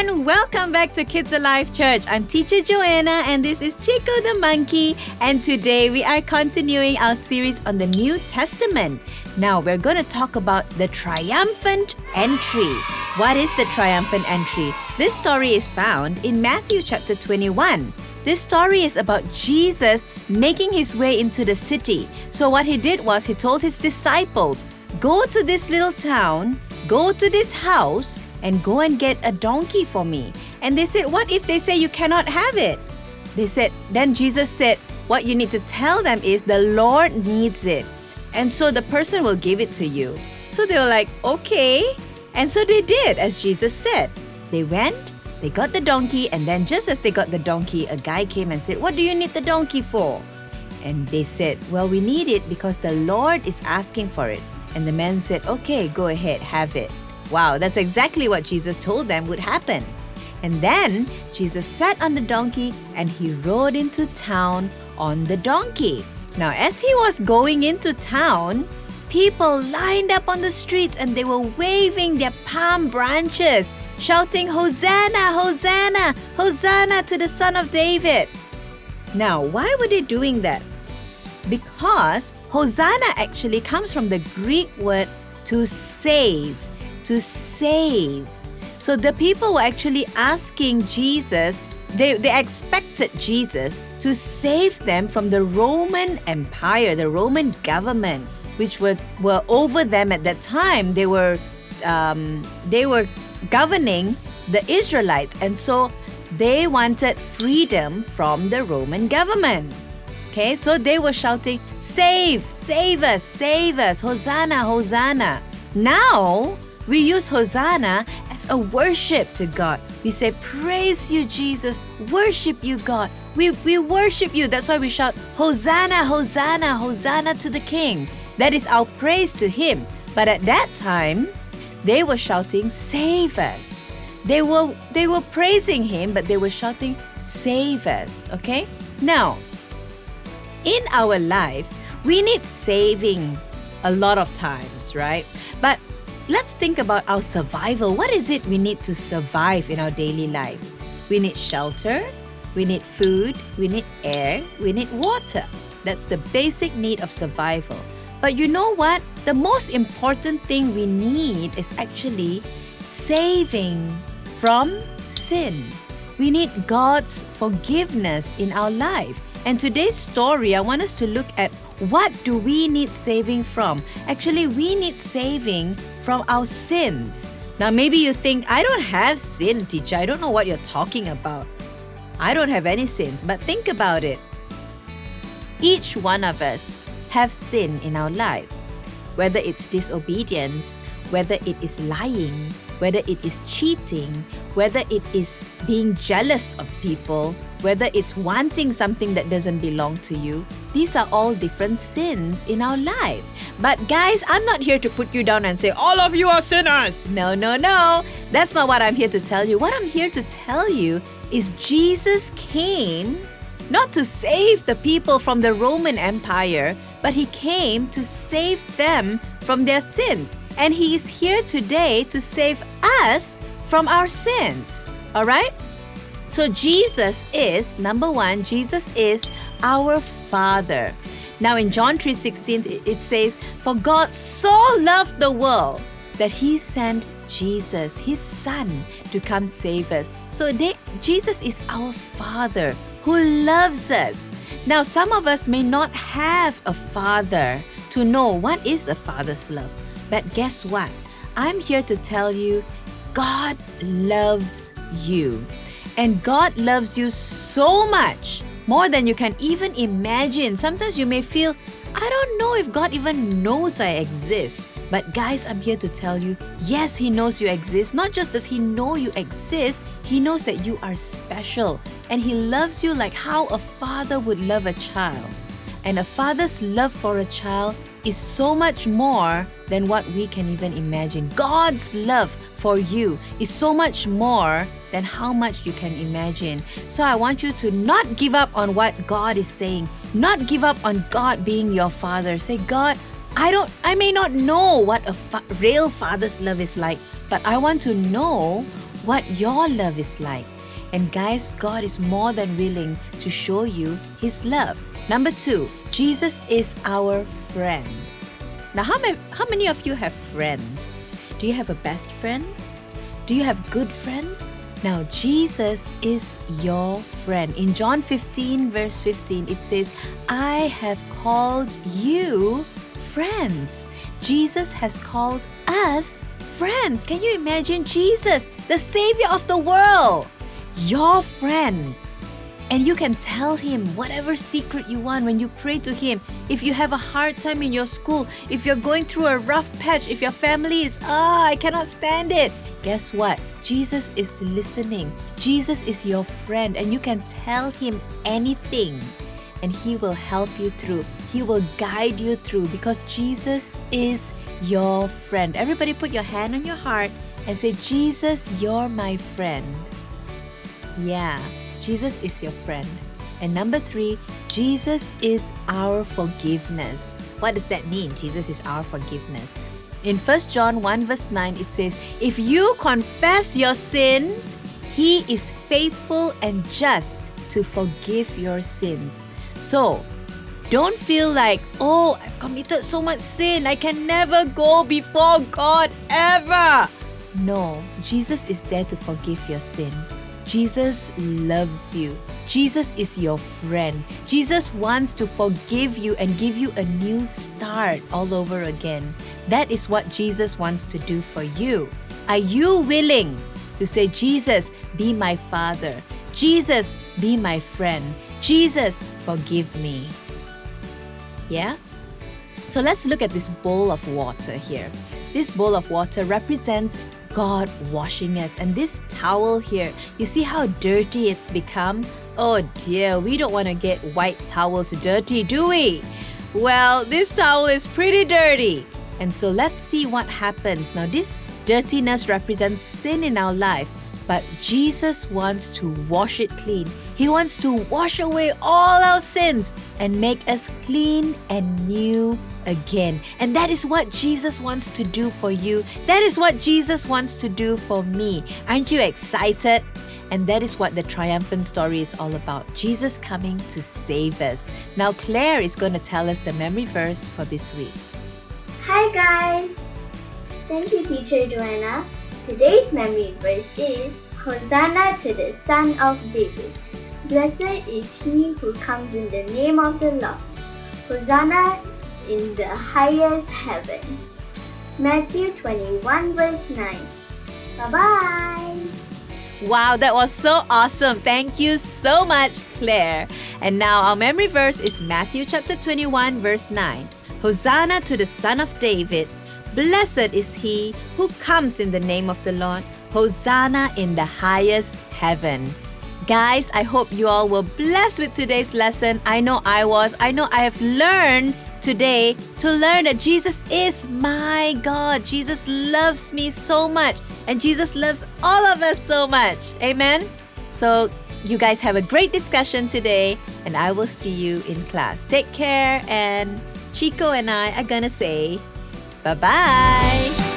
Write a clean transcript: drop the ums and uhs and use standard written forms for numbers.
and welcome back to KidsAlive Church. I'm Teacher Joanna and this is Chico the Monkey, and today we are continuing our series on the New Testament. Now we're going to talk about the triumphant entry. What is the triumphant entry? This story is found in Matthew chapter 21. This story is about Jesus making his way into the city. So what he did was he told his disciples, go to this little town, go to this house, and go and get a donkey for me. And they said, what if they say you cannot have it? Then Jesus said, what you need to tell them is the Lord needs it. And so the person will give it to you. So they were like, okay. And so they did as Jesus said. They went, they got the donkey, and then just as they got the donkey, a guy came and said, what do you need the donkey for? And they said, well, we need it because the Lord is asking for it. And the man said, okay, go ahead, have it. Wow, that's exactly what Jesus told them would happen. And then Jesus sat on the donkey and he rode into town on the donkey. Now, as he was going into town, people lined up on the streets and they were waving their palm branches, shouting, Hosanna, Hosanna, Hosanna to the Son of David. Now, why were they doing that? Because Hosanna actually comes from the Greek word to save. To save. So the people were actually asking Jesus, they expected Jesus to save them from the Roman Empire, the Roman government, which were over them at that time. They were governing the Israelites, and so they wanted freedom from the Roman government. Okay, so they were shouting, save, save us, Hosanna, Hosanna. Now, we use Hosanna as a worship to God. We say, praise you, Jesus. Worship you, God. We worship you. That's why we shout, Hosanna, Hosanna, Hosanna to the King. That is our praise to Him. But at that time, they were shouting, save us. They were praising Him, but they were shouting, save us. Okay? Now, in our life, we need saving a lot of times, right? But let's think about our survival. What is it we need to survive in our daily life? We need shelter, we need food, we need air, we need water. That's the basic need of survival. But you know what? The most important thing we need is actually saving from sin. We need God's forgiveness in our life. And today's story, I want us to look at what do we need saving from? Actually, we need saving from our sins. Now, maybe you think, I don't have sin, teacher. I don't know what you're talking about. I don't have any sins. But think about it. Each one of us have sin in our life. Whether it's disobedience, whether it is lying, whether it is cheating, whether it is being jealous of people, whether it's wanting something that doesn't belong to you. These are all different sins in our life. But guys, I'm not here to put you down and say, all of you are sinners. No. That's not what I'm here to tell you. What I'm here to tell you is Jesus came not to save the people from the Roman Empire, but He came to save them from their sins. And He is here today to save us from our sins. All right? So Jesus is, number one, Jesus is our Father. Now in John 3:16, it says, for God so loved the world that He sent Jesus, His Son, to come save us. So Jesus is our Father who loves us. Now some of us may not have a father to know what is a father's love. But guess what? I'm here to tell you, God loves you. And God loves you so much, more than you can even imagine. Sometimes you may feel, I don't know if God even knows I exist. But guys, I'm here to tell you, yes, He knows you exist. Not just does He know you exist, He knows that you are special. And He loves you like how a father would love a child. And a father's love for a child is so much more than what we can even imagine. God's love for you is so much more than how much you can imagine. So I want you to not give up on what God is saying. Not give up on God being your Father. Say, God, I may not know what a real father's love is like, but I want to know what your love is like. And guys, God is more than willing to show you His love. Number 2, Jesus is our friend. Now, how many of you have friends? Do you have a best friend? Do you have good friends? Now, Jesus is your friend. In John 15, verse 15, it says, I have called you friends. Jesus has called us friends. Can you imagine Jesus, the Savior of the world, your friend? And you can tell Him whatever secret you want when you pray to Him. If you have a hard time in your school, if you're going through a rough patch, if your family is, I cannot stand it. Guess what? Jesus is listening. Jesus is your friend, and you can tell Him anything, and He will help you through. He will guide you through, because Jesus is your friend. Everybody put your hand on your heart and say, Jesus, you're my friend. Yeah. Jesus is your friend. And number 3, Jesus is our forgiveness. What does that mean? Jesus is our forgiveness. In 1 John 1 verse 9, it says, if you confess your sin, He is faithful and just to forgive your sins. So, don't feel like, I've committed so much sin. I can never go before God ever. No, Jesus is there to forgive your sin. Jesus loves you. Jesus is your friend. Jesus wants to forgive you and give you a new start all over again. That is what Jesus wants to do for you. Are you willing to say, Jesus, be my Father. Jesus, be my friend. Jesus, forgive me. Yeah? So let's look at this bowl of water here. This bowl of water represents God washing us. And this towel here, you see how dirty it's become? Oh dear, we don't want to get white towels dirty, do we? Well, this towel is pretty dirty. And so let's see what happens. Now, this dirtiness represents sin in our life, but Jesus wants to wash it clean. He wants to wash away all our sins and make us clean and new again. And that is what Jesus wants to do for you. That is what Jesus wants to do for me. Aren't you excited? And that is what the Triumphant story is all about. Jesus coming to save us. Now Claire is going to tell us the memory verse for this week. Hi guys! Thank you, Teacher Joanna. Today's memory verse is Hosanna to the Son of David. Blessed is he who comes in the name of the Lord. Hosanna in the highest heaven. Matthew 21 verse 9. Bye-bye! Wow, that was so awesome. Thank you so much, Claire. And now our memory verse is Matthew chapter 21 verse 9. Hosanna to the Son of David. Blessed is he who comes in the name of the Lord. Hosanna in the highest heaven. Guys, I hope you all were blessed with today's lesson. I know I was. I know I have learned today to learn that Jesus is my God. Jesus loves me so much. And Jesus loves all of us so much. Amen? So, you guys have a great discussion today. And I will see you in class. Take care. And Chico and I are gonna say bye-bye.